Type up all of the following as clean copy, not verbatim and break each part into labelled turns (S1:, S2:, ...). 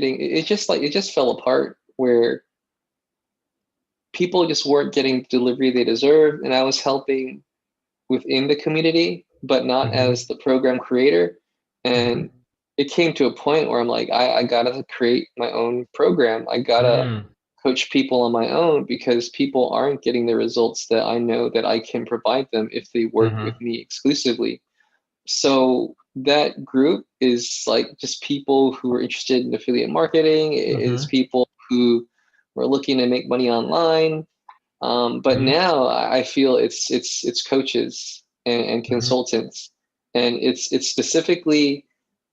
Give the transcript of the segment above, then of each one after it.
S1: marketing, it just fell apart where people just weren't getting the delivery they deserve. And I was helping within the community, but not
S2: Mm-hmm.
S1: as the program creator.
S2: Mm-hmm.
S1: And it came to a point where I'm like, I gotta create my own program. I gotta
S2: Mm-hmm.
S1: coach people on my own because people aren't getting the results that I know that I can provide them if they work with
S2: Mm-hmm.
S1: me exclusively. So that group is like just people who are interested in affiliate marketing, it is
S2: Mm-hmm.
S1: people who are looking to make money online. But
S2: Mm-hmm.
S1: now I feel it's coaches and
S2: Mm-hmm.
S1: consultants, and it's specifically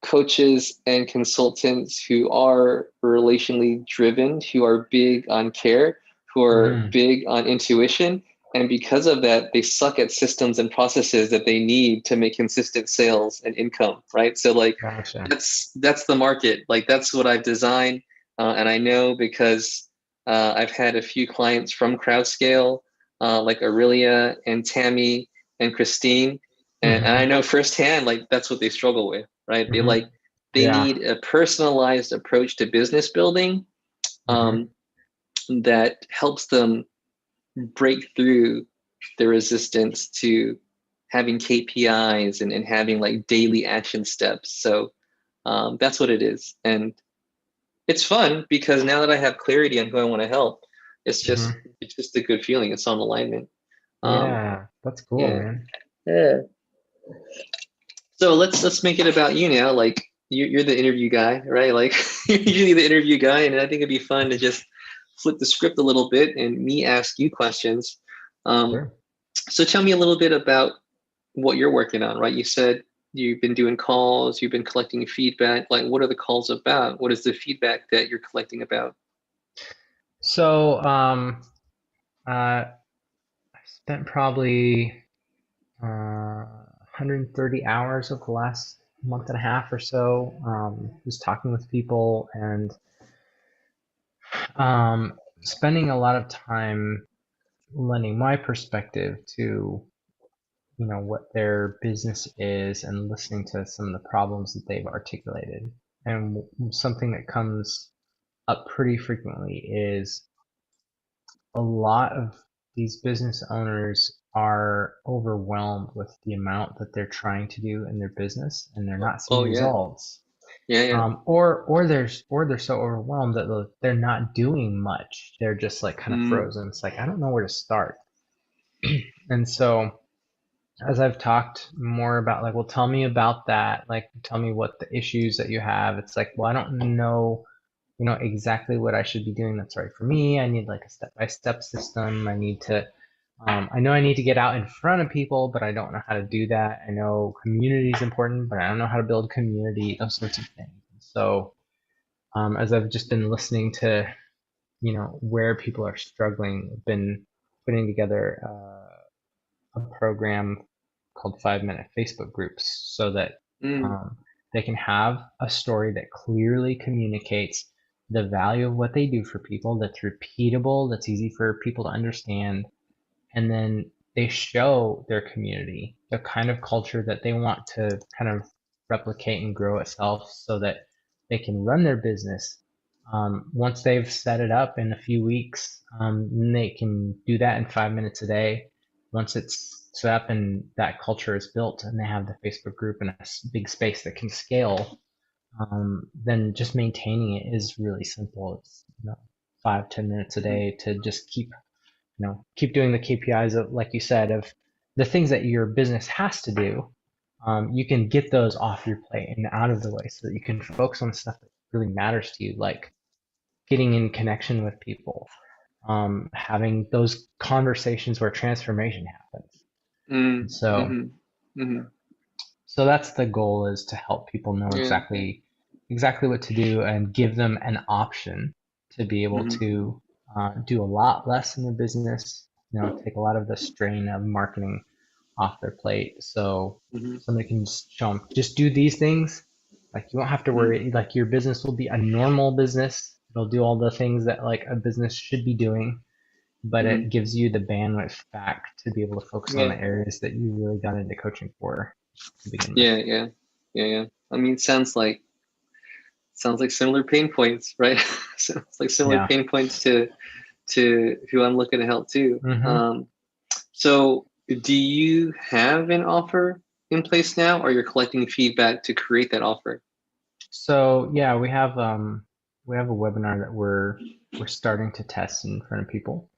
S1: coaches and consultants who are relationally driven, who are big on care, who are
S2: Mm-hmm.
S1: big on intuition, and because of that, they suck at systems and processes that they need to make consistent sales and income, right? So like
S2: Gotcha.
S1: that's the market. Like that's what I've designed, and I know because I've had a few clients from CrowdScale, like Aurelia and Tammy and Christine, and I
S2: Mm-hmm.
S1: know firsthand like that's what they struggle with, right?
S2: Mm-hmm.
S1: They
S2: Yeah.
S1: need a personalized approach to business building,
S2: Mm-hmm.
S1: um, that helps them break through the resistance to having KPIs and having like daily action steps. So that's what it is. And it's fun because now that I have clarity on who I want to help,
S2: Mm-hmm.
S1: it's just a good feeling. It's on alignment. Um,
S2: Yeah. That's cool,
S1: yeah.
S2: man.
S1: Yeah. So let's make it about you now. Like you're the interview guy, right? Like you're usually the interview guy, and I think it'd be fun to just flip the script a little bit and me ask you questions. Um,
S2: Sure.
S1: so tell me a little bit about what you're working on, right? You said you've been doing calls, you've been collecting feedback. Like, what are the calls about? What is the feedback that you're collecting about?
S2: So, I spent probably 130 hours of the last month and a half or so, just talking with people and spending a lot of time lending my perspective to, what their business is and listening to some of the problems that they've articulated. And something that comes up pretty frequently is a lot of these business owners are overwhelmed with the amount that they're trying to do in their business and they're not seeing
S1: Oh yeah,
S2: results.
S1: yeah, yeah.
S2: Or they're so overwhelmed that they're not doing much. They're just like kind of
S1: Mm,
S2: frozen. It's like I don't know where to start. And so as I've talked more about like, well, tell me about that. Like, tell me what the issues that you have. It's like, well, I don't know, exactly what I should be doing that's right for me. I need like a step-by-step system. I know I need to get out in front of people, but I don't know how to do that. I know community is important, but I don't know how to build community, those sorts of things. So, as I've just been listening to, where people are struggling, I've been putting together a program called 5 Minute Facebook Groups so that
S1: mm,
S2: um, they can have a story that clearly communicates the value of what they do for people, that's repeatable, that's easy for people to understand, and then they show their community the kind of culture that they want to kind of replicate and grow itself so that they can run their business. Once they've set it up in a few weeks, they can do that in 5 minutes a day. Once it's set up and that culture is built and they have the Facebook group and a big space that can scale, then just maintaining it is really simple. It's 5-10 minutes a
S1: mhm.
S2: day to just keep doing the KPIs of, like you said, of the things that your business has to do. You can get those off your plate and out of the way so that you can focus on stuff that really matters to you, like getting in connection with people, having those conversations where transformation happens. And
S1: Mm,
S2: so,
S1: mhm, mhm.
S2: so that's the goal, is to help people know
S1: Yeah.
S2: exactly what to do and give them an option to be able
S1: Mhm,
S2: to do a lot less in their business, take a lot of the strain of marketing off their plate. So
S1: mhm,
S2: somebody can just show them, just do these things. Like you won't have to
S1: mhm,
S2: worry. Like your business will be a normal business. It'll do all the things that like a business should be doing, but
S1: mhm.
S2: it gives you the bandwidth back to be able to focus on
S1: Yeah.
S2: the areas that you really got into coaching for to begin with.
S1: Yeah, yeah, yeah, yeah. I mean, it sounds like Sounds like similar pain points, right? Sounds like similar
S2: Yeah.
S1: pain points to who I'm looking to help too.
S2: Hmm.
S1: So do you have an offer in place now, or you're collecting feedback to create that offer?
S2: So yeah, we have a webinar that we're starting to test in front of people.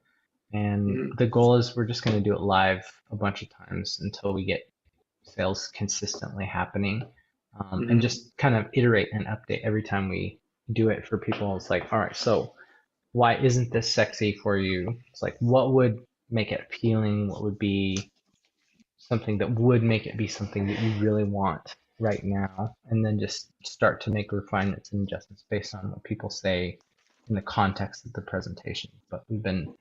S2: And
S1: Mm-hmm.
S2: the goal is we're just going to do it live a bunch of times until we get sales consistently happening, and
S1: Mm-hmm.
S2: just kind of iterate and update every time we do it for people. It's like, all right, so why isn't this sexy for you? It's like, what would make it appealing? What would be something that would make it be something that you really want right now? And then just start to make refinements and adjustments based on what people say in the context of the presentation. But we've been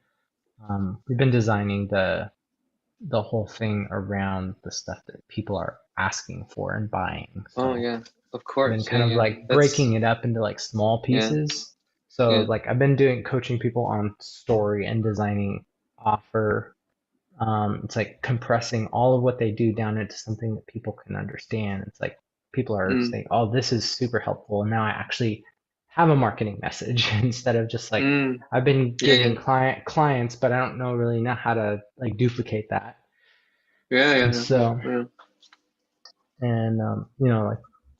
S2: designing the whole thing around the stuff that people are asking for and buying.
S1: Oh
S2: So
S1: yeah, of
S2: I've been
S1: course. Yeah,
S2: kind of
S1: yeah.
S2: like
S1: That's
S2: breaking it up into like small
S1: yeah,
S2: pieces. So
S1: yeah.
S2: like I've been doing coaching people on story and designing offer. It's like compressing all of what they do down into something that people can understand. It's like people are
S1: Mm,
S2: saying, "Oh, this is super helpful." And now I actually have a marketing message instead of just like
S1: mm,
S2: I've been
S1: yeah,
S2: giving
S1: yeah,
S2: clients, but I don't really know how to like duplicate that.
S1: yeah,
S2: And
S1: yeah, yeah,
S2: so,
S1: yeah.
S2: and like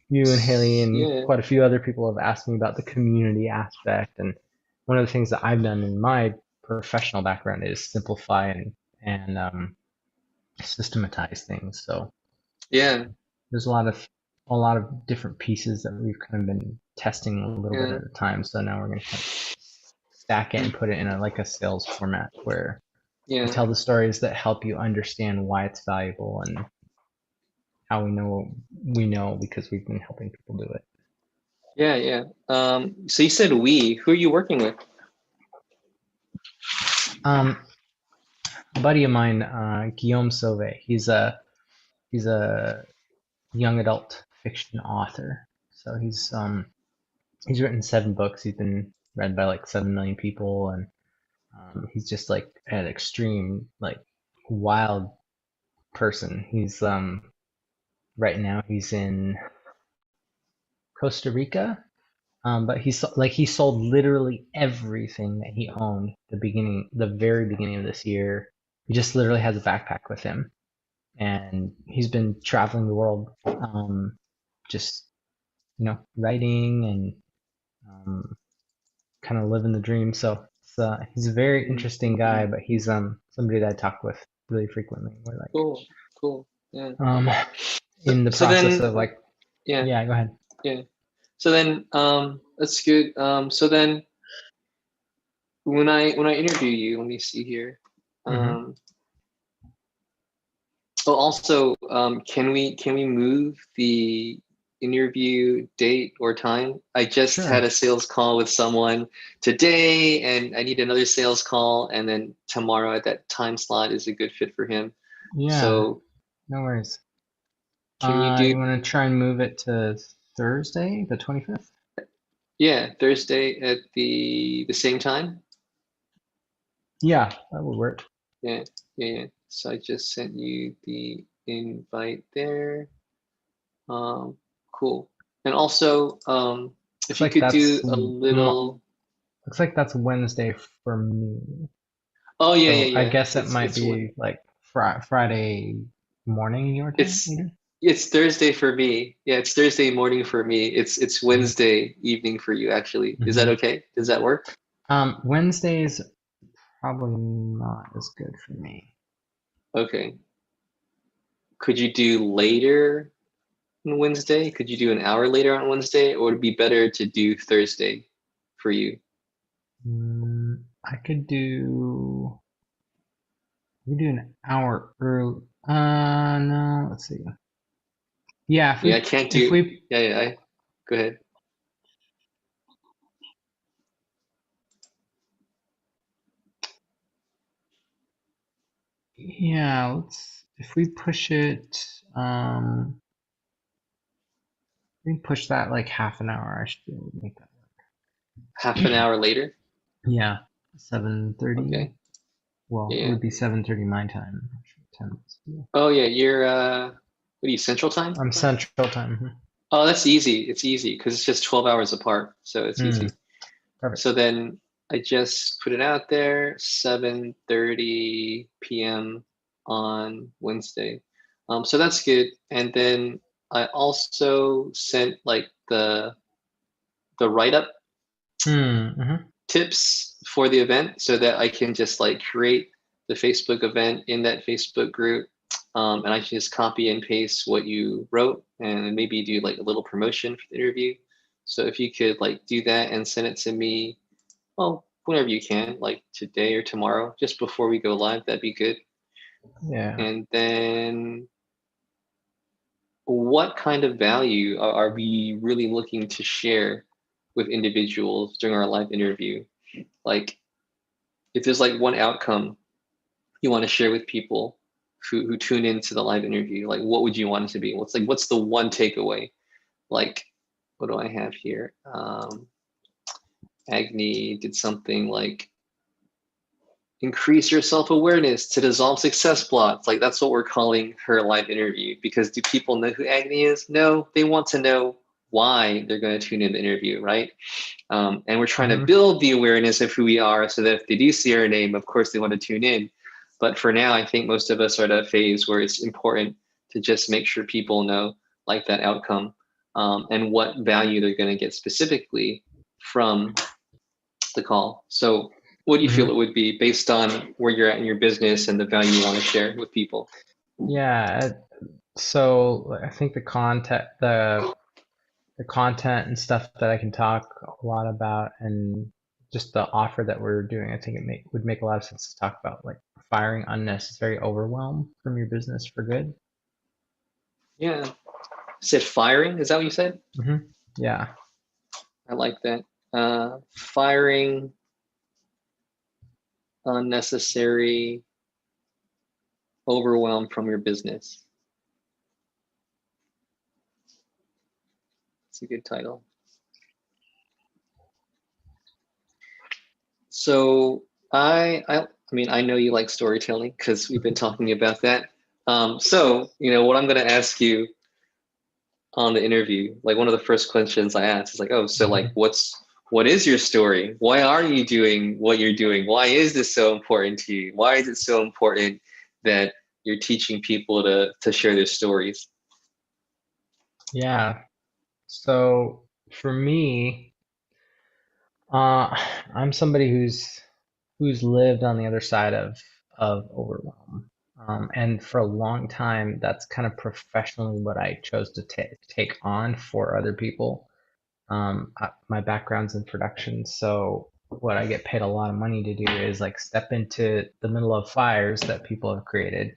S2: you and Haley and
S1: Yeah.
S2: quite a few other people have asked me about the community aspect. And one of the things that I've done in my professional background is simplify and systematize things. So
S1: Yeah,
S2: there's a lot of different pieces that we've kind of been testing a little bit
S1: yeah,
S2: at a time. So now we're going to kind of stack it and put it in like a sales format where we
S1: yeah,
S2: tell the stories that help you understand why it's valuable and how we know because we've been helping people do it.
S1: yeah, yeah. So you said we. Who are you working with?
S2: Um, a buddy of mine, Guillaume Sauvé, he's a young adult fiction author. So he's written 7 books. He's been read by like 7 million people, and he's just like an extreme like wild person. He's right now he's in Costa Rica. But he sold literally everything that he owned the very beginning of this year. He just literally has a backpack with him, and he's been traveling the world, just writing and kind of living the dream. So he's a very
S1: Mm,
S2: interesting guy, but he's somebody that I talk with really frequently. We're like
S1: cool, cool. Yeah.
S2: um
S1: So,
S2: in the
S1: so
S2: process
S1: then,
S2: of like,
S1: yeah,
S2: yeah, go ahead.
S1: yeah. So then, that's good. So then, when I interview you, let me see here.
S2: Hmm.
S1: Um, oh, also, can we move the interview date or time? I just had
S2: Sure.
S1: a sales call with someone today, and I need another sales call, and then tomorrow at that time slot is a good fit for him.
S2: Yeah,
S1: So
S2: no worries.
S1: can we do,
S2: You want to try and move it to Thursday, the 25th?
S1: yeah, Thursday at the same time?
S2: Yeah, that would work.
S1: Yeah, yeah, yeah. So I just sent you the invite there. Cool. And also, if
S2: Looks
S1: you
S2: like
S1: could
S2: that's
S1: do a little,
S2: looks like that's Wednesday for me.
S1: oh yeah,
S2: So
S1: yeah,
S2: I
S1: yeah.
S2: guess it might
S1: It's one.
S2: be like Friday morning your time,
S1: It's
S2: maybe.
S1: it's Thursday for me. Yeah, it's Thursday morning for me. It's
S2: Hmm.
S1: Wednesday evening for you, actually. Is that
S2: Hmm.
S1: okay? Does that work?
S2: Wednesdays probably not as good for me.
S1: Okay. Could you do later on Wednesday? Could you do an hour later on Wednesday, or would it be better to do Thursday for you?
S2: I could do an hour early. No, let's see. Yeah,
S1: Yeah, I can't
S2: if
S1: do.
S2: we
S1: Yeah, yeah. Go ahead.
S2: yeah, let's if we push it, we push that like half an hour. I should be able to make that.
S1: Half an hour later.
S2: Yeah, 7:30.
S1: Okay.
S2: Well, it
S1: Yeah.
S2: would be 7:30 my time. 10 minutes. Yeah.
S1: Oh yeah, you're what are you, Central Time?
S2: I'm Central Time. Mhm.
S1: Oh, that's easy. It's easy because it's just 12 hours apart. So it's
S2: Hmm,
S1: easy.
S2: perfect.
S1: So then I just put it out there, 7:30 p.m. on Wednesday. So that's good. And then I also sent like the write-up
S2: Hmm, hmm.
S1: tips for the event so that I can just like create the Facebook event in that Facebook group. And I can just copy and paste what you wrote and maybe do like a little promotion for the interview. So if you could like do that and send it to me, well, whenever you can, like today or tomorrow, just before we go live, that'd be good.
S2: Yeah.
S1: And then what kind of value are we really looking to share with individuals during our live interview? Like if there's like one outcome you want to share with people who tune into the live interview, like what would you want it to be? What's the one takeaway? Like, what do I have here? Agni did something like increase your self-awareness to dissolve success blocks. Like that's what we're calling her live interview. Because do people know who Agni is? No, they want to know why they're going to tune in the interview, right? And we're trying to
S2: Hmm.
S1: build the awareness of who we are so that if they do see our name, of course they want to tune in. But for now, I think most of us are at a phase where it's important to just make sure people know like that outcome, and what value they're going to get specifically from the call. So what do you feel
S2: Hmm.
S1: it would be based on where you're at in your business and the value you want to share with people?
S2: Yeah. So I think the content and stuff that I can talk a lot about, and just the offer that we're doing, I think would make a lot of sense to talk about, like firing unnecessary overwhelm from your business for good.
S1: Yeah. Said firing, is that what you said?
S2: Hmm. Yeah.
S1: I like that. Firing unnecessary overwhelm from your business. It's a good title. So I mean, I know you like storytelling because we've been talking about that. So what I'm going to ask you on the interview, like one of the first questions I ask is like, oh, so like,
S2: Hmm.
S1: what is your story? Why are you doing what you're doing? Why is this so important to you? Why is it so important that you're teaching people to share their stories?
S2: Yeah. So for me, uh, I'm somebody who's lived on the other side of overwhelm. And for a long time, that's kind of professionally what I chose to take on for other people. My background's in production, so what I get paid a lot of money to do is like step into the middle of fires that people have created.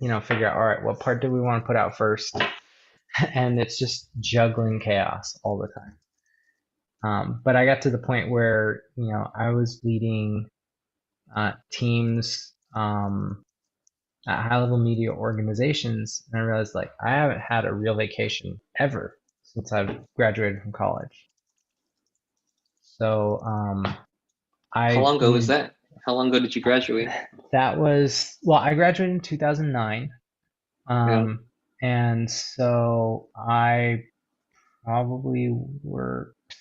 S2: Figure out, all right, what part do we want to put out first? And it's just juggling chaos all the time. But I got to the point where, I was leading teams at high level media organizations, and I realized like I haven't had a real vacation ever since I've graduated from college. So
S1: How
S2: I
S1: long ago was
S2: need
S1: that? How long ago did you graduate?
S2: that was well, I graduated in 2009,
S1: Yeah.
S2: um, and so I probably worked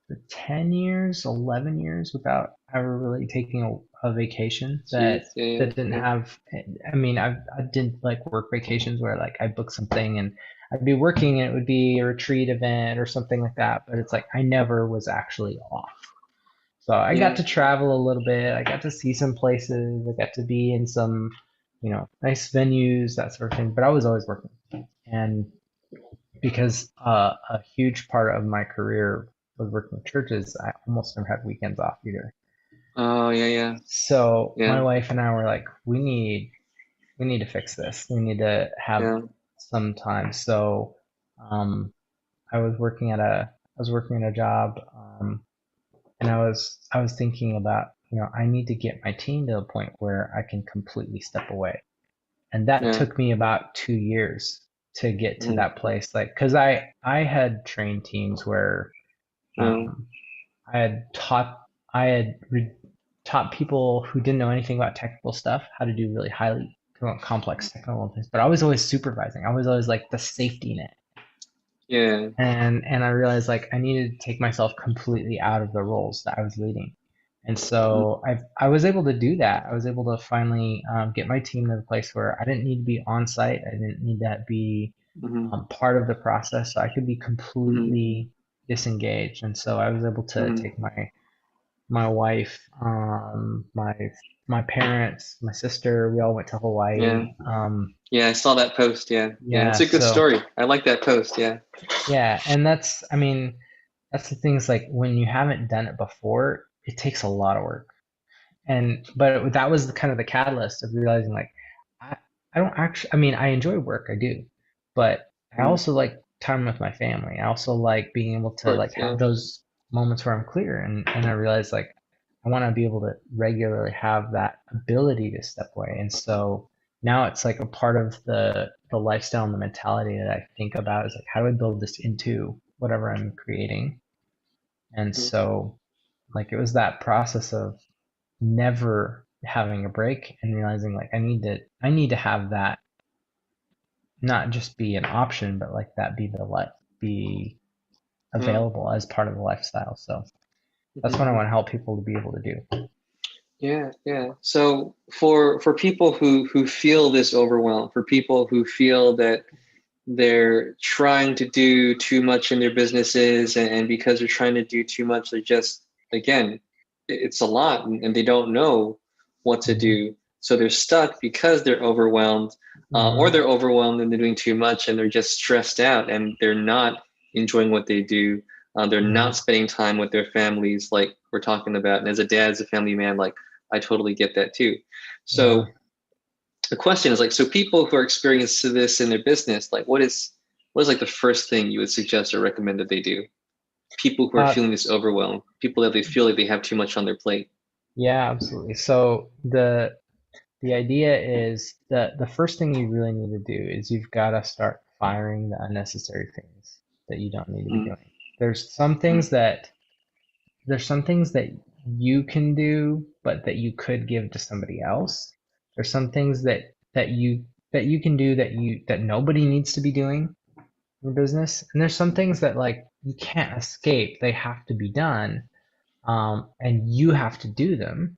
S2: for 10 years, 11 years without ever really taking a vacation that
S1: Jeez. Yeah. Yeah.
S2: that didn't
S1: Yeah.
S2: have. I mean, I did like work vacations where like I booked something and I'd be working and it would be a retreat event or something like that, but it's like I never was actually off. So I got
S1: Yeah.
S2: to travel a little bit. I got to see some places. I got to be in some, nice venues, that sort of thing. But I was always working. And because a huge part of my career was working with churches, I almost never had weekends off either.
S1: Oh, yeah. Yeah.
S2: So my
S1: Yeah.
S2: wife and I were like, we need to fix this. We need to have
S1: Yeah.
S2: some time. So um, I was working at a job, and I was thinking about, I need to get my team to a point where I can completely step away. And that
S1: Yeah.
S2: took me about 2 years to get to
S1: Mm,
S2: that place. Like, cause I had trained teams where,
S1: yeah.
S2: um, I had taught, I had taught people who didn't know anything about technical stuff how to do really highly complex technical things, but I was always supervising. I was always like the safety net.
S1: Yeah.
S2: And I realized like I needed to take myself completely out of the roles that I was leading. And so I was able to do that. I was able to finally get my team to the place where I didn't need to be on site. I didn't need to be
S1: Mm-hmm.
S2: part of the process. So I could be
S1: Mm-hmm.
S2: completely disengaged. And so I was able to
S1: Mm-hmm.
S2: take my wife, my parents, my sister. We all went to
S1: Yeah.
S2: Hawaii.
S1: Yeah, I saw that post. Yeah. Yeah. It's
S2: Yeah.
S1: a good
S2: So
S1: story. I like that post. Yeah.
S2: yeah, and that's I mean that's the thing is like when you haven't done it before, it takes a lot of work. And but that was the kind of the catalyst of realizing like I, I don't actually I mean I enjoy work, I do, but I
S1: Mm-hmm. Of
S2: also like time with my family. I also like being able to
S1: course.
S2: like have
S1: Yeah.
S2: those moments where I'm clear and I realized like I want to be able to regularly have that ability to step away. And so now it's like a part of the lifestyle and the mentality that I think about is like how do I build this into whatever I'm creating? And
S1: Mm-hmm.
S2: so like it was that process of never having a break and realizing like I need to have that not just be an option but like that be the life be available as part of the lifestyle. So that's what I
S1: Mm-hmm.
S2: want to help people to be able to do.
S1: Yeah, yeah. So for people who feel this overwhelm, for people who feel that they're trying to do too much in their businesses, and because they're trying to do too much, they're just again, it's a lot, and they don't know what to
S2: Hmm.
S1: do. So they're stuck because they're overwhelmed, or
S2: Hmm.
S1: they're overwhelmed and they're doing too much, and they're just stressed out, and they're not enjoying what they do. They're
S2: Hmm.
S1: not spending time with their families, like we're talking about. And as a dad, as a family man, like I totally get that too.
S2: Yeah.
S1: So the question is like, so people who are experiencing this in their business, like what is like the first thing you would suggest or recommend that they do? People who are
S2: Uh,
S1: feeling this overwhelm, people that they feel like they have too much on their plate.
S2: yeah, absolutely. So the idea is that the first thing you really need to do is you've got to start firing the unnecessary things that you don't need to be
S1: Mm,
S2: doing. There's some
S1: mm,
S2: things that there's some things that you can do, but that you could give to somebody else. There's some things that you can do that nobody needs to be doing in your business, and there's some things that like you can't escape. They have to be done, and you have to do them.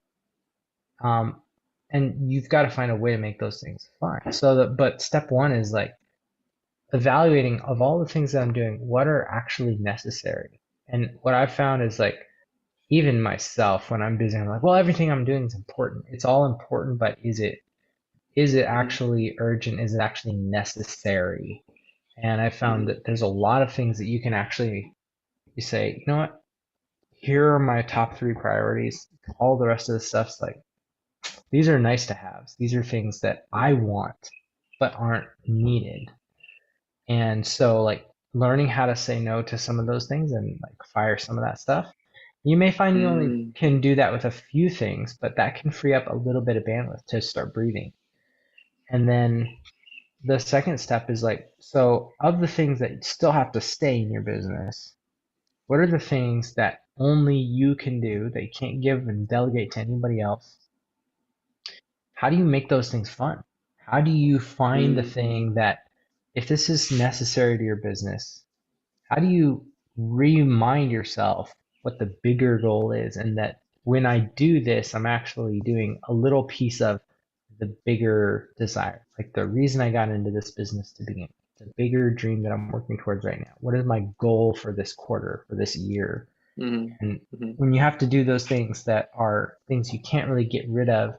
S2: Um, and you've got to find a way to make those things fun. But step one is like evaluating of all the things that I'm doing, what are actually necessary. And what I've found is like even myself when I'm busy, I'm like, well, everything I'm doing is important. It's all important, but is it
S1: mm,
S2: actually urgent? Is it actually necessary? And I found
S1: mm,
S2: that there's a lot of things that you can actually you say, you know what? Here are my top three priorities. All the rest of the stuff's like these are nice to haves. These are things that I want but aren't needed. And so like learning how to say no to some of those things and like fire some of that stuff. You may find you only
S1: mm,
S2: can do that with a few things, but that can free up a little bit of bandwidth to start breathing. And then the second step is like, so of the things that still have to stay in your business, what are the things that only you can do that you can't give and delegate to anybody else? How do you make those things fun? How do you find the
S1: mm,
S2: thing that, if this is necessary to your business, how do you remind yourself what the bigger goal is and that when I do this, I'm actually doing a little piece of the bigger desire, like the reason I got into this business to begin with, the bigger dream that I'm working towards right now. What is my goal for this quarter, for this year?
S1: mm,
S2: And
S1: mm,
S2: when you have to do those things that are things you can't really get rid of,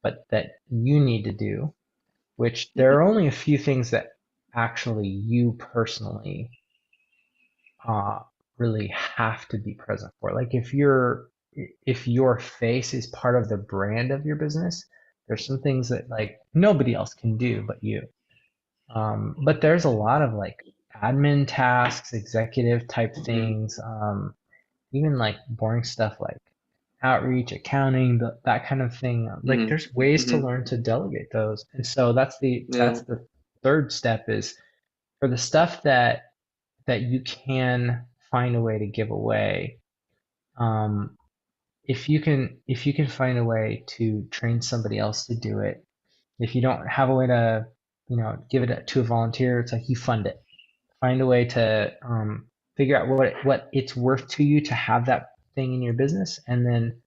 S2: but that you need to do, which there
S1: mm,
S2: are only a few things that actually you personally uh, really have to be present for. Like if your face is part of the brand of your business, there's some things that like nobody else can do but you. But there's a lot of like admin tasks, executive type
S1: mm,
S2: things, even like boring stuff like outreach, accounting, that kind of thing. Like
S1: mm,
S2: there's ways to
S1: mm,
S2: learn to delegate those. And so that's the
S1: yeah.
S2: that's the third step is for the stuff that you can find a way to give away. Um, if you can find a way to train somebody else to do it, if you don't have a way to give it to a volunteer, it's like you fund it. find a way to figure out what it's worth to you to have that thing in your business, and then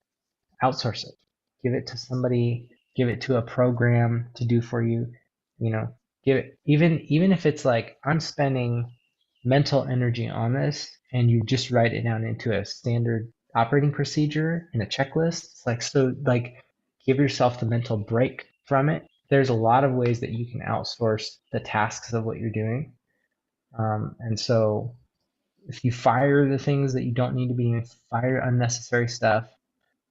S2: outsource it. Give it to somebody, give it to a program to do for you. You know, give it, even if it's like I'm spending mental energy on this, and you just write it down into a standard operating procedure and a checklist. It's like, so like, give yourself the mental break from it. There's a lot of ways that you can outsource the tasks of what you're doing. And so if you fire the things that you don't need to be doing, fire unnecessary stuff,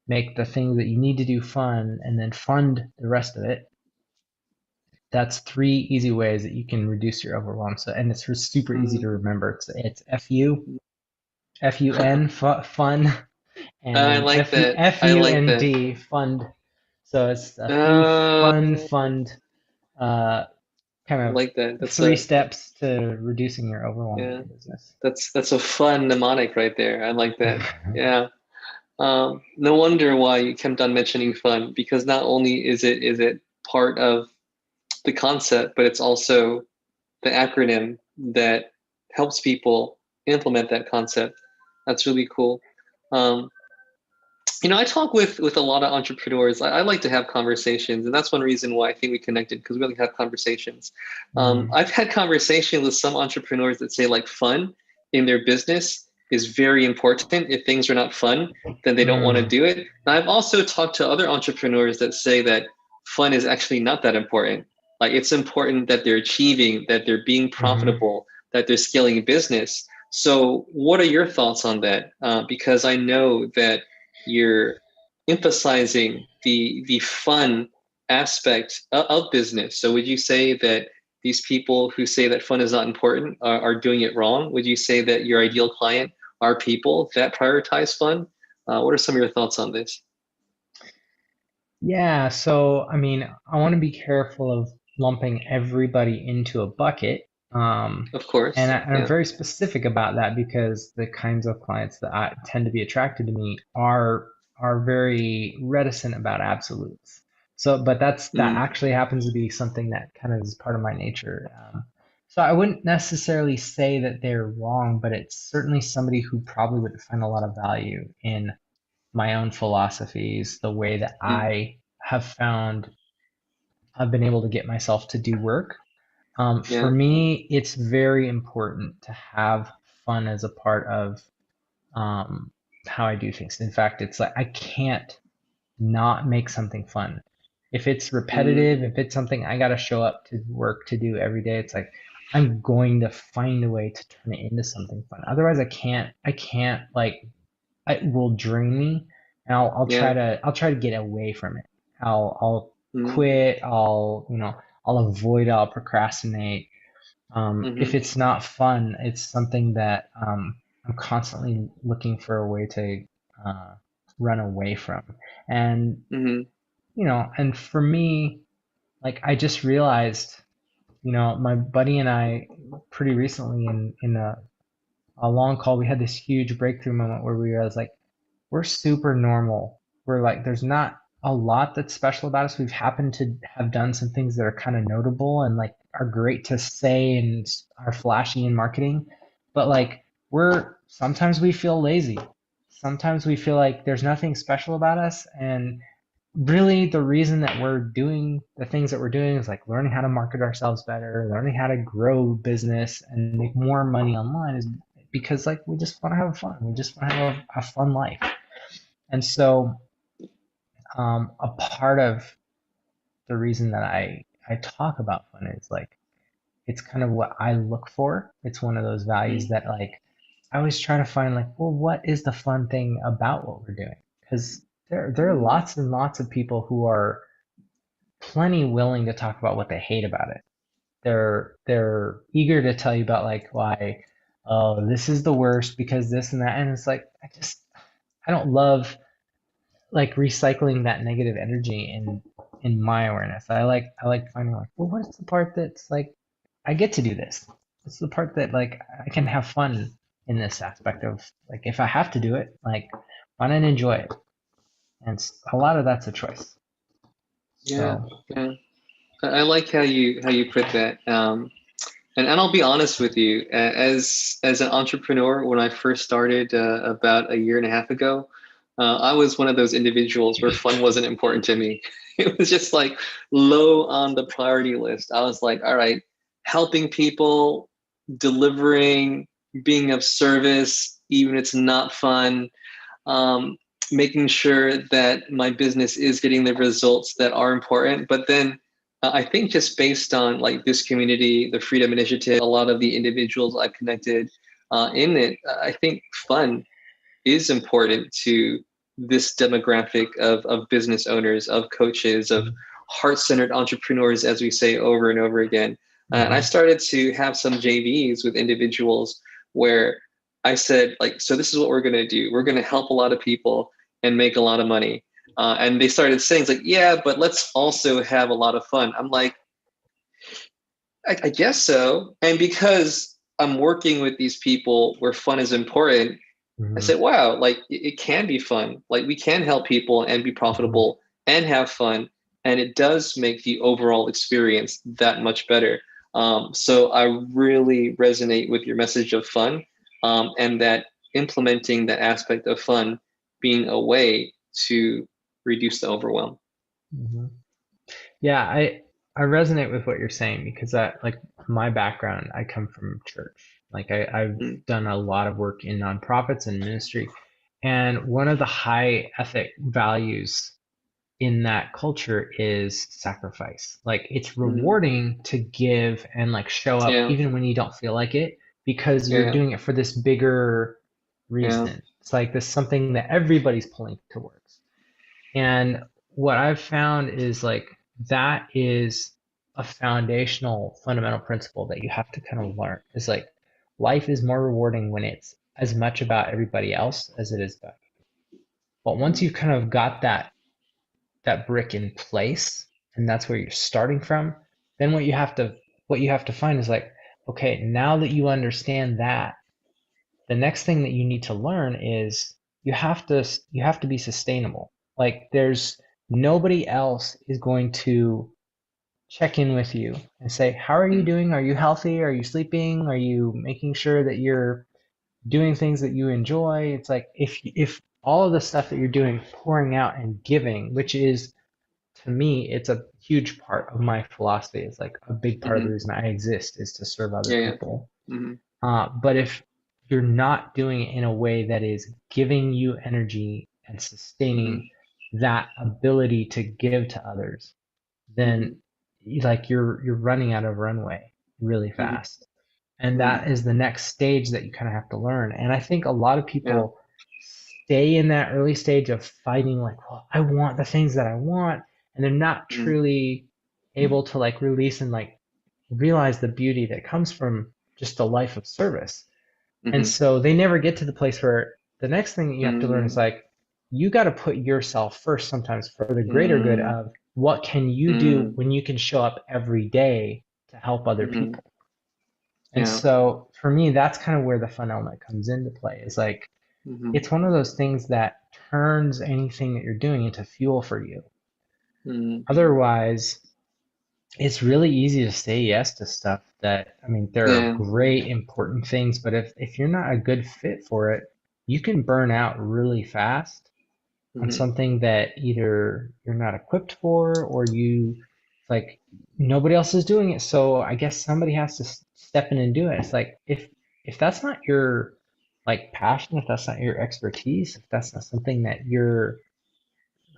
S2: make the things that you need to do fun, and then fund the rest of it. That's three easy ways that you can reduce your overwhelm. So, and it's super easy to
S1: Mm.
S2: remember. It's FUN, fun, and
S1: I
S2: then
S1: like that. I like that.
S2: FUND, fund. So it's a few
S1: Uh,
S2: fun, fund, uh, kind
S1: I
S2: of
S1: like that. That's
S2: three
S1: a
S2: steps to reducing your overwhelm in
S1: yeah.
S2: your business.
S1: That's a fun mnemonic right there. I like that. Yeah. No wonder why you kept on mentioning fun, because not only is it part of the concept, but it's also the acronym that helps people implement that concept. That's really cool. Um, I talk with a lot of entrepreneurs. I like to have conversations, and that's one reason why I think we connected, because we like to have conversations.
S2: Mm,
S1: I've had conversations with some entrepreneurs that say like fun in their business is very important. If things are not fun, then they don't want to
S2: mm,
S1: do it. And I've also talked to other entrepreneurs that say that fun is actually not that important. Like it's important that they're achieving, that they're being
S2: mm-hmm.
S1: profitable, that they're scaling a business. So, what are your thoughts on that? Because I know that you're emphasizing the fun aspect of business. So would you say that these people who say that fun is not important are doing it wrong? Would you say that your ideal client are people that prioritize fun? What are some of your thoughts on this?
S2: Yeah, so I mean, I want to be careful of lumping everybody into a bucket.
S1: Of
S2: And,
S1: course.
S2: I'm
S1: Yeah.
S2: very specific about that because the kinds of clients that I tend to be attracted to me are very reticent about absolutes. So, but that
S1: Mm,
S2: actually happens to be something that kind of is part of my nature. So I wouldn't necessarily say that they're wrong, but it's certainly somebody who probably would find a lot of value in my own philosophies, the way that
S1: mm,
S2: I have found I've been able to get myself to do work. For
S1: yeah.
S2: me, it's very important to have fun as a part of um, how I do things. In fact, it's like I can't not make something fun. If it's
S1: Mm,
S2: repetitive, if it's something I got to show up to work to do every day, it's like I'm going to find a way to turn it into something fun. Otherwise, I can't like it will drain me, and
S1: yeah.
S2: I'll try to get away from it. I'll
S1: Mm,
S2: quit. I'll avoid. I'll procrastinate. If
S1: mm-hmm,
S2: it's not fun, it's something that I'm constantly looking for a way to uh, run away from. And
S1: mm-hmm,
S2: and for me, like I just realized, my buddy and I pretty recently in a long call, we had this huge breakthrough moment where we realized like we're super normal. We're like, there's not a lot that's special about us. We've happened to have done some things that are kind of notable and like are great to say and are flashy in marketing. But like, sometimes we feel lazy. Sometimes we feel like there's nothing special about us. And really, the reason that we're doing the things that we're doing is like learning how to market ourselves better, learning how to grow business and make more money online is because like we just want to have fun. We just want to have a fun life. And so, a part of the reason that I talk about fun is like it's kind of what I look for. It's one of those values
S1: mm,
S2: that like I always try to find like, well, what is the fun thing about what we're doing? Because there are
S1: mm,
S2: lots and lots of people who are plenty willing to talk about what they hate about it. They're eager to tell you about like why, oh, this is the worst because this and that, and it's like I don't love like recycling that negative energy in my awareness. I like finding like, well, what's the part that's like I get to do this? What's the part that like I can have fun in this aspect of like if I have to do it, like why not enjoy it? And a lot of that's a choice.
S1: yeah.
S2: So
S1: Yeah. I like how you put that. And I'll be honest with you, as an entrepreneur, when I first started about a year and a half ago, I was one of those individuals where fun wasn't important to me. It was just like low on the priority list. I was like, all right, helping people, delivering, being of service, even if it's not fun, um, making sure that my business is getting the results that are important. But then I think just based on like this community, the Freedom Initiative, a lot of the individuals I've connected in it, I think fun is important to this demographic of business owners, of coaches, of heart-centered entrepreneurs, as we say over and over again. And I
S2: Mm-hmm.
S1: started to have some JVs with individuals where I said, like, so this is what we're going to do. We're going to help a lot of people and make a lot of money. And they started saying, like, yeah, but let's also have a lot of fun. I'm like, I guess so. And because I'm working with these people where fun is important, I
S2: Mm-hmm.
S1: said, wow, like it can be fun. Like we can help people and be
S2: Mm-hmm.
S1: profitable and have fun. And it does make the overall experience that much better. So I really resonate with your message of fun, and that implementing that aspect of fun being a way to reduce the overwhelm.
S2: Mm-hmm. Yeah, I resonate with what you're saying because like my background, I come from church. Like I've
S1: Mm,
S2: done a lot of work in nonprofits and ministry, and one of the high ethic values in that culture is sacrifice. Like it's
S1: mm,
S2: rewarding to give and like show up
S1: yeah,
S2: even when you don't feel like it because you're
S1: yeah,
S2: doing it for this bigger
S1: yeah.
S2: reason. It's like this something that everybody's pulling towards. And what I've found is like that is a foundational fundamental principle that you have to kind of learn. Is like life is more rewarding when it's as much about everybody else as it is about. But once
S1: Mm,
S2: you've kind of got that brick in place and that's where you're starting from, then what you have to find is like, okay, now that you understand that, the next thing that you need to learn is you have to be sustainable. Like there's nobody else is going to check in with you and say, how are you
S1: mm,
S2: doing? Are you healthy? Are you sleeping? Are you making sure that you're doing things that you enjoy? It's like if all of the stuff that you're doing, pouring out and giving, which is to me, it's a huge part of my philosophy. It's like a big part of the
S1: mm,
S2: reason I exist is to serve other
S1: yeah, yeah.
S2: people.
S1: Mm,
S2: But if you're not doing it in a way that is giving you energy and
S1: mm,
S2: sustaining that ability to give to others, then
S1: mm,
S2: like you're running out of runway really
S1: mm,
S2: fast. And
S1: mm,
S2: that is the next stage that you kind of have to learn. And I think a lot of
S1: yeah.
S2: people stay in that early stage of fighting, like, well, I want the things that I want, and they're not
S1: Mm,
S2: truly able to like release and like realize the beauty that comes from just a life of service. And
S1: mm,
S2: so they never get to the place where the next thing that you have to learn is
S1: mm,
S2: like, you got to put yourself first sometimes for the greater good
S1: mm,
S2: of what can you do
S1: mm,
S2: when you can show up every day to help other
S1: mm,
S2: people. And
S1: yeah.
S2: so for me, that's kind of where the fun element comes into play. Is like
S1: Mm,
S2: it's one of those things that turns anything that you're doing into fuel for you.
S1: mm,
S2: Otherwise, it's really easy to say yes to stuff that, I mean, there are
S1: yeah.
S2: great, important things, but if you're not a good fit for it, you can burn out really fast on
S1: Mm,
S2: something that either you're not equipped for or you like nobody else is doing it. So I guess somebody has to step in and do it. It's like if that's not your like passion, if that's not your expertise, if that's not something that you're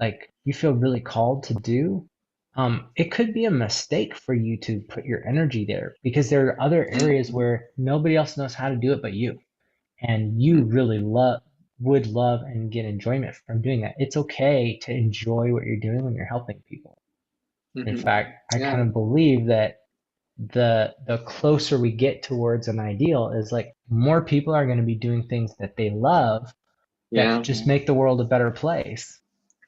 S2: like you feel really called to do, it could be a mistake for you to put your energy there because there are other areas
S1: mm,
S2: where nobody else knows how to do it but you, and you
S1: mm,
S2: really would love and get enjoyment from doing that. It's okay to enjoy what you're doing when you're helping people. In
S1: mm,
S2: fact, I kind
S1: yeah.
S2: of believe that the closer we get towards an ideal is like more people are going to be doing things that they love that
S1: Yeah.
S2: just make the world a better place.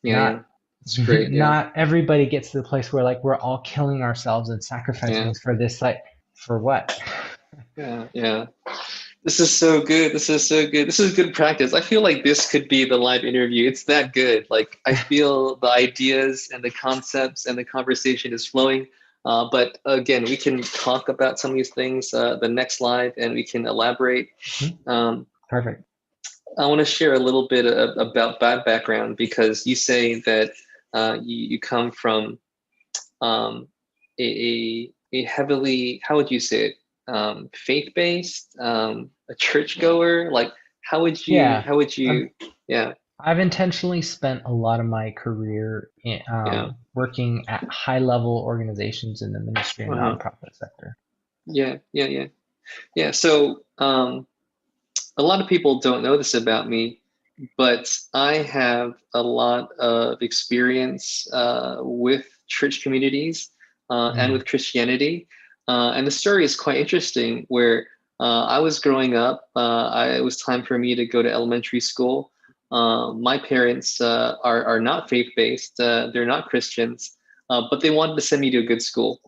S1: Yeah.
S2: Not
S1: Yeah. It's great. Yeah.
S2: not everybody gets to the place where like we're all killing ourselves and sacrificing
S1: Yeah.
S2: for this like for what?
S1: Yeah. Yeah. This is so good. This is so good. This is good practice. I feel like this could be the live interview. It's that good. Like I feel the ideas and the concepts and the conversation is flowing. But again, we can talk about some of these things the next slide, and we can elaborate.
S2: Perfect.
S1: I want to share a little bit about that background, because you say that you come from a heavily, how would you say it, faith-based, a churchgoer? Like,
S2: Yeah.
S1: how would
S2: I've,
S1: you, yeah,
S2: I've intentionally spent a lot of my career
S1: yeah,
S2: working at high level organizations in the ministry and
S1: uh-huh,
S2: nonprofit sector.
S1: yeah. So a lot of people don't know this about me, but I have a lot of experience with church communities and
S2: Mm,
S1: with Christianity. And the story is quite interesting, where I was growing up. It was time for me to go to elementary school. My parents are not faith-based. They're not Christians, but they wanted to send me to a good school.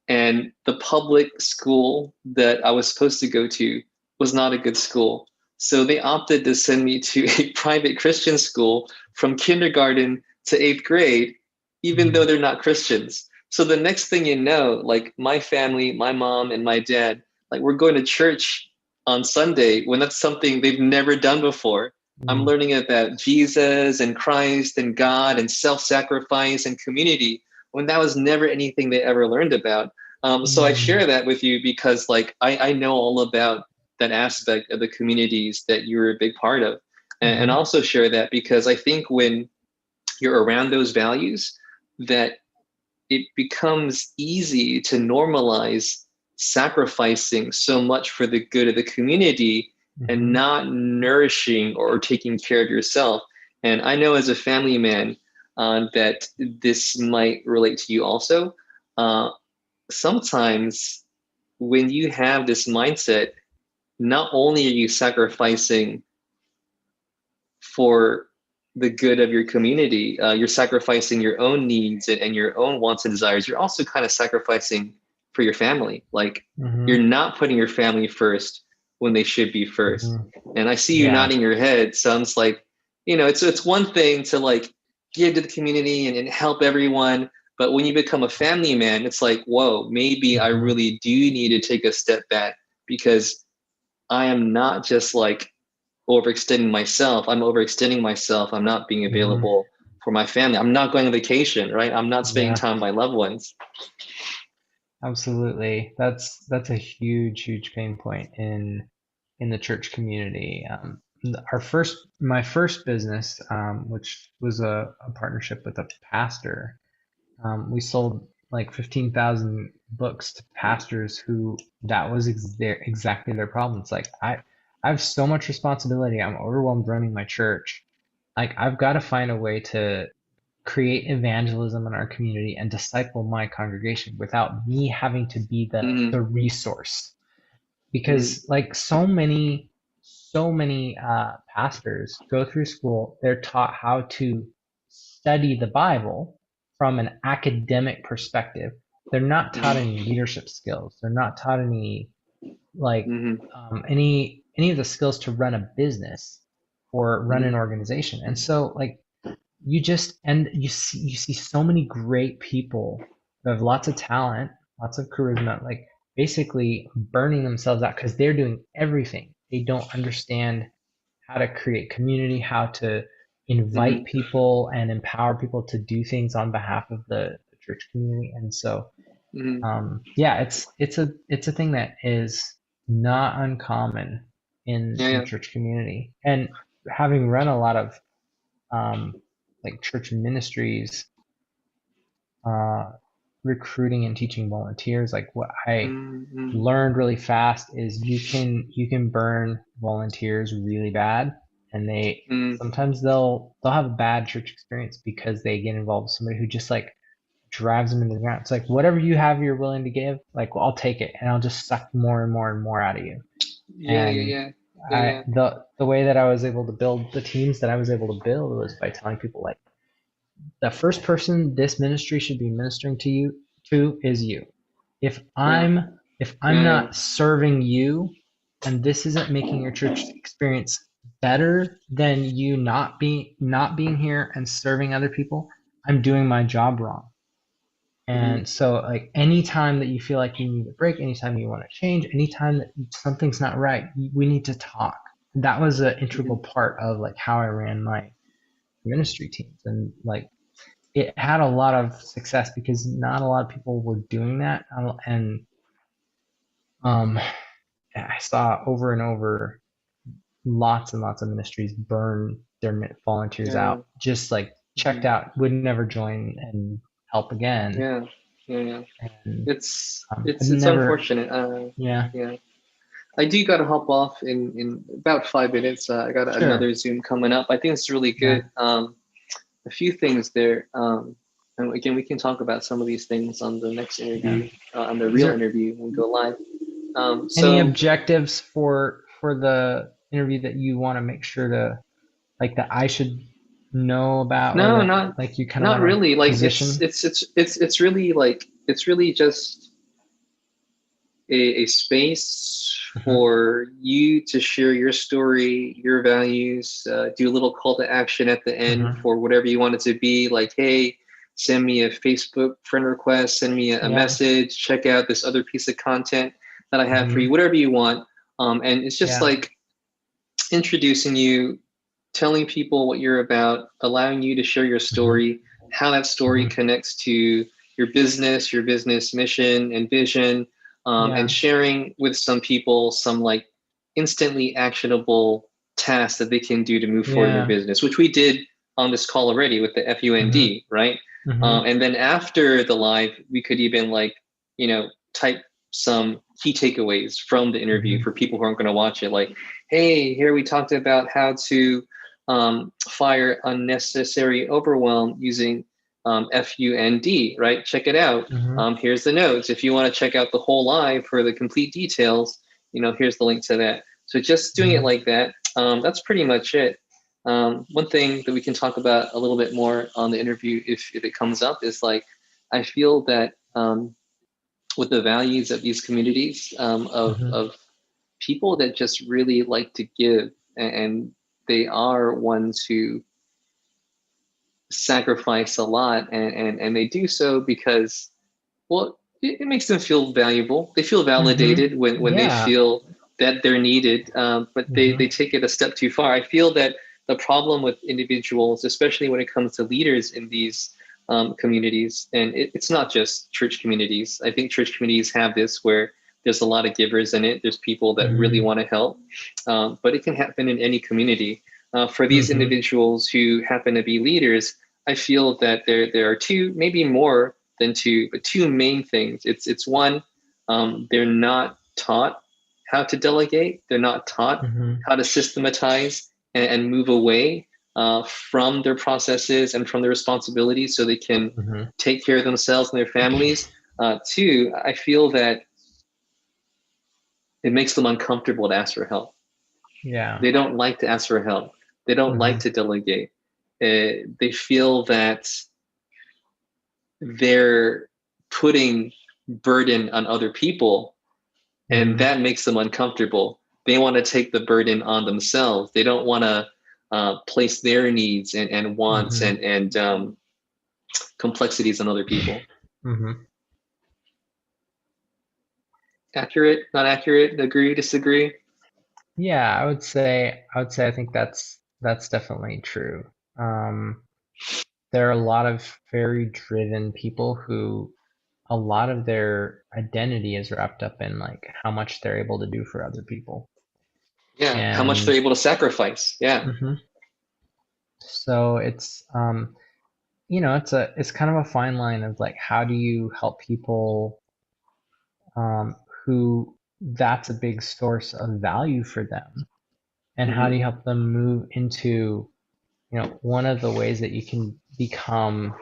S1: And the public school that I was supposed to go to was not a good school. So they opted to send me to a private Christian school from kindergarten to eighth grade, even though
S2: mm,
S1: they're not Christians. So the next thing you know, like my family, my mom and my dad, like we're going to church on Sunday when that's something they've never done before. I'm
S2: mm,
S1: learning about Jesus and Christ and God and self-sacrifice and community when that was never anything they ever learned about. So I
S2: mm,
S1: share that with you because like I know all about that aspect of the communities that you're a big part of. And
S2: mhm,
S1: also share that because I think when you're around those values, that it becomes easy to normalize sacrificing so much for the good of the community and
S2: mhm,
S1: not nourishing or taking care of yourself. And I know as a family man that this might relate to you also. Uh, Sometimes when you have this mindset, not only are you sacrificing for the good of your community, you're sacrificing your own needs and your own wants and desires. You're also kind of sacrificing for your family. Like you're
S2: mhm,
S1: not putting your family first when they should be first.
S2: mhm.
S1: And I see you
S2: Yeah.
S1: nodding your head. Sounds like, it's one thing to like give to the community and help everyone. But when you become a family man, it's like, whoa, maybe I
S2: Mhm,
S1: really do need to take a step back because I am not just like overextending myself. I'm overextending myself. I'm not being
S2: mhm.
S1: available for my family. I'm not going on vacation, right? I'm not spending
S2: Yeah.
S1: time with my loved ones.
S2: Absolutely. That's a huge, huge pain point in the church community. My first business, which was a partnership with a pastor, we sold like 15,000 books to pastors who that was exactly their problem. It's like I have so much responsibility. I'm overwhelmed running my church. Like I've got to find a way to create evangelism in our community and disciple my congregation without me having to be the
S1: Mm-hmm,
S2: resource.
S1: mm-hmm,
S2: Because like so many pastors go through school, they're taught how to study the Bible from an academic perspective. They're not taught any leadership skills. They're not taught any like
S1: mm-hmm,
S2: any of the skills to run a business or run
S1: mm-hmm,
S2: an organization. And so like you see so many great people who have lots of talent, lots of charisma, like basically burning themselves out because they're doing everything. They don't understand how to create community, how to
S1: mm-hmm,
S2: invite people and empower people to do things on behalf of the church community. And so
S1: mm-hmm.
S2: yeah, it's a thing that is not uncommon in the
S1: Yeah,
S2: church community. And having run a lot of um, like church ministries, uh, recruiting and teaching volunteers. Like what
S1: yeah.
S2: I
S1: Mm-hmm,
S2: learned really fast is you can burn volunteers really bad, and they
S1: mm-hmm.
S2: sometimes they'll have a bad church experience because they get involved with somebody who just like drives them into the ground. It's like whatever you have you're willing to give, like well, I'll take it and I'll just suck more and more and more out of you.
S1: Yeah, yeah,
S2: And
S1: yeah, yeah,
S2: I
S1: yeah.
S2: the way that I was able to build the teams that I was able to build was by telling people like the first person this ministry should be ministering to is you. If
S1: Yeah,
S2: I'm
S1: yeah, yeah.
S2: not serving you and this isn't making your church experience better than you not being here and serving other people, I'm doing my job wrong.
S1: Hmm.
S2: And so, like, anytime that you feel like you need a break, anytime you want to change, anytime that something's not right, we need to talk. That was an integral
S1: Hmm.
S2: part of like how I ran my ministry teams, and like it had a lot of success because not a lot of people were doing that, and um, I saw over and over lots and lots of ministries burn their volunteers
S1: Yeah.
S2: out, just like checked
S1: Hmm.
S2: out, would never join and help again.
S1: Yeah. Yeah. Yeah.
S2: And I've
S1: It's
S2: never,
S1: unfortunate.
S2: yeah,
S1: Yeah. I do got to hop off in about 5 minutes. I got
S2: sure,
S1: another Zoom coming up. I think it's really
S2: yeah,
S1: good. A few things there. And again, we can talk about some of these things on the next
S2: yeah.
S1: interview, on the
S2: Is
S1: real
S2: there
S1: interview when we go live.
S2: any
S1: So
S2: objectives for the interview that you want to make sure to like that I should know about, or
S1: no,
S2: that
S1: not
S2: like you kind of
S1: not
S2: want to
S1: really. Like
S2: position?
S1: it's really like it's really just a space
S2: Hmm.
S1: for you to share your story, your values, do a little call to action at the end
S2: Hmm.
S1: for whatever you want it to be. Like, hey, send me a Facebook friend request, send me a
S2: Yeah.
S1: message, check out this other piece of content that I have for
S2: Hmm.
S1: you, whatever you want. And it's just
S2: Yeah.
S1: like introducing you, telling people what you're about, allowing you to share your
S2: Hmm.
S1: story, how that story
S2: Hmm.
S1: connects to your business mission and vision, and
S2: Yeah.
S1: sharing with some people some like instantly actionable tasks that they can do to move forward in their
S2: Yeah.
S1: business, which we did on this call already with the
S2: Hmm.
S1: FUND, right?
S2: Hmm.
S1: And then after the live, we could even like, type some key takeaways from the interview
S2: Hmm.
S1: for people who aren't going to watch it. Like, hey, here we talked about how to fire unnecessary overwhelm using FUND, right? Check it out.
S2: Hmm.
S1: Here's the notes. If you want to check out the whole live for the complete details, here's the link to that. So just doing it
S2: Hmm.
S1: like that, that's pretty much it. One thing that we can talk about a little bit more on the interview, if it comes up, is like, I feel that with the values of these communities,
S2: Hmm.
S1: of people that just really like to give, and they are ones who sacrifice a lot, and they do so because, well, it makes them feel valuable. They feel
S2: Hmm.
S1: validated when they
S2: Yeah.
S1: feel that they're needed, but they
S2: Hmm.
S1: take it a step too far. I feel that the problem with individuals, especially when it comes to leaders in these communities, and it's not just church communities. I think church communities have this where there's a lot of givers in it. There's people that really
S2: Hmm.
S1: want to help, but it can happen in any community. For these
S2: Hmm.
S1: individuals who happen to be leaders, I feel that there are two, maybe more than two, but two main things. It's one, they're not taught how to delegate. They're not taught
S2: Hmm.
S1: how to systematize and move away from their processes and from their responsibilities so they can
S2: Hmm.
S1: take care of themselves and their families. Two, I feel that it makes them uncomfortable to ask for help.
S2: Yeah.
S1: They don't like to ask for help. They don't like
S2: Hmm.
S1: to delegate. They feel that they're putting burden on other people, and
S2: Hmm.
S1: that makes them uncomfortable. They want to take the burden on themselves. They don't want to place their needs and wants
S2: Hmm.
S1: and complexities on other people.
S2: Hmm.
S1: Accurate, not accurate, agree, disagree?
S2: Yeah, I think that's definitely true. Um, there are a lot of very driven people who a lot of their identity is wrapped up in like how much they're able to do for other people.
S1: Yeah, how much they're
S2: And
S1: able to sacrifice. Yeah.
S2: mhm. So it's it's kind of a fine line of like how do you help people who that's a big source of value for them, and how do
S1: Hmm.
S2: you help them move into, one of the ways that you can become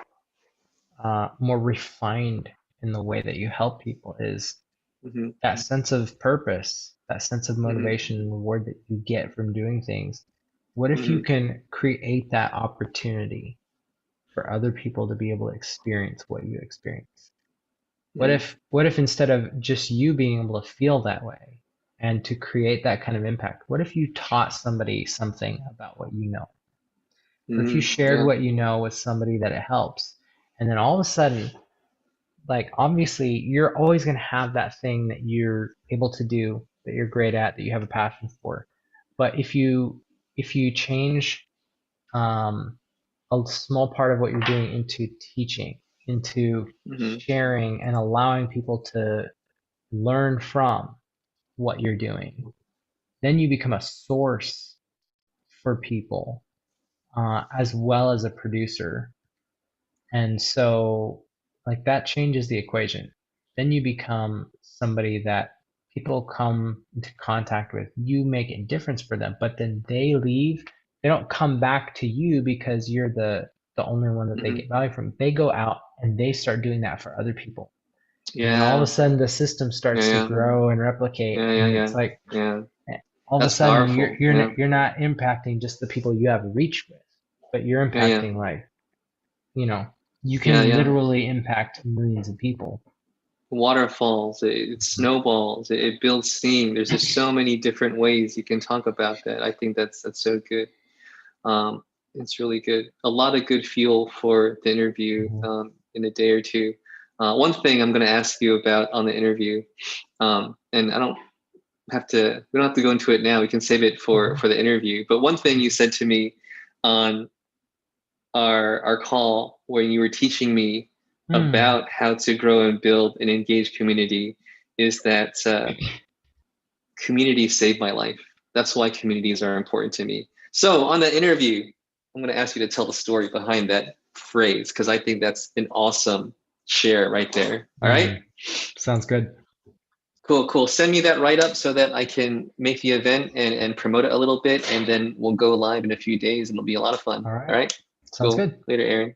S2: more refined in the way that you help people is
S1: Hmm.
S2: that sense of purpose, that sense of
S1: Hmm.
S2: motivation and reward that you get from doing things. What if you
S1: Hmm.
S2: can create that opportunity for other people to be able to experience what you experience? What if instead of just you being able to feel that way and to create that kind of impact, what if you taught somebody something about what you know? What if you
S1: Hmm.
S2: shared
S1: Yeah.
S2: what you know with somebody that it helps? And then all of a sudden like obviously you're always going to have that thing that you're able to do, that you're great at, that you have a passion for. But if you change a small part of what you're doing into teaching, into
S1: Hmm.
S2: sharing and allowing people to learn from what you're doing, then you become a source for people, as well as a producer. And so, like, that changes the equation. Then you become somebody that people come into contact with. You make a difference for them, but then they leave. They don't come back to you because you're the only one that they
S1: Hmm.
S2: get value from. They go out and they start doing that for other people. And then all of a
S1: Yeah,
S2: sudden the system
S1: yeah,
S2: starts to
S1: yeah,
S2: grow and replicate,
S1: yeah, yeah,
S2: and
S1: yeah,
S2: it's like
S1: yeah.
S2: all of a
S1: That's
S2: sudden you're
S1: powerful.
S2: you're
S1: Yeah,
S2: not, you're not impacting just the people you have reach with, but you're
S1: yeah, yeah,
S2: impacting, like, you know, you
S1: yeah,
S2: can
S1: yeah.
S2: literally impact millions of people.
S1: Waterfalls, it snowballs, it builds steam. There's just so many different ways you can talk about that. I think that's so good. It's really good. A lot of good fuel for the interview
S2: Mhm.
S1: in a day or two. One thing I'm going to ask you about on the interview, and we don't have to go into it now. We can save it
S2: Mhm.
S1: for the interview. But one thing you said to me on our call when you were teaching me
S2: Hmm.
S1: about how to grow and build an engaged community is that community saved my life. That's why communities are important to me. So on the interview, I'm going to ask you to tell the story behind that phrase because I think that's an awesome share right there. All right.
S2: Hmm. Sounds good.
S1: Cool, cool. Send me that write up so that I can make the event and promote it a little bit, and then we'll go live in a few days and it'll be a lot of fun.
S2: All
S1: All
S2: right.
S1: right.
S2: Sounds
S1: Cool.
S2: good.
S1: Later, Aaron.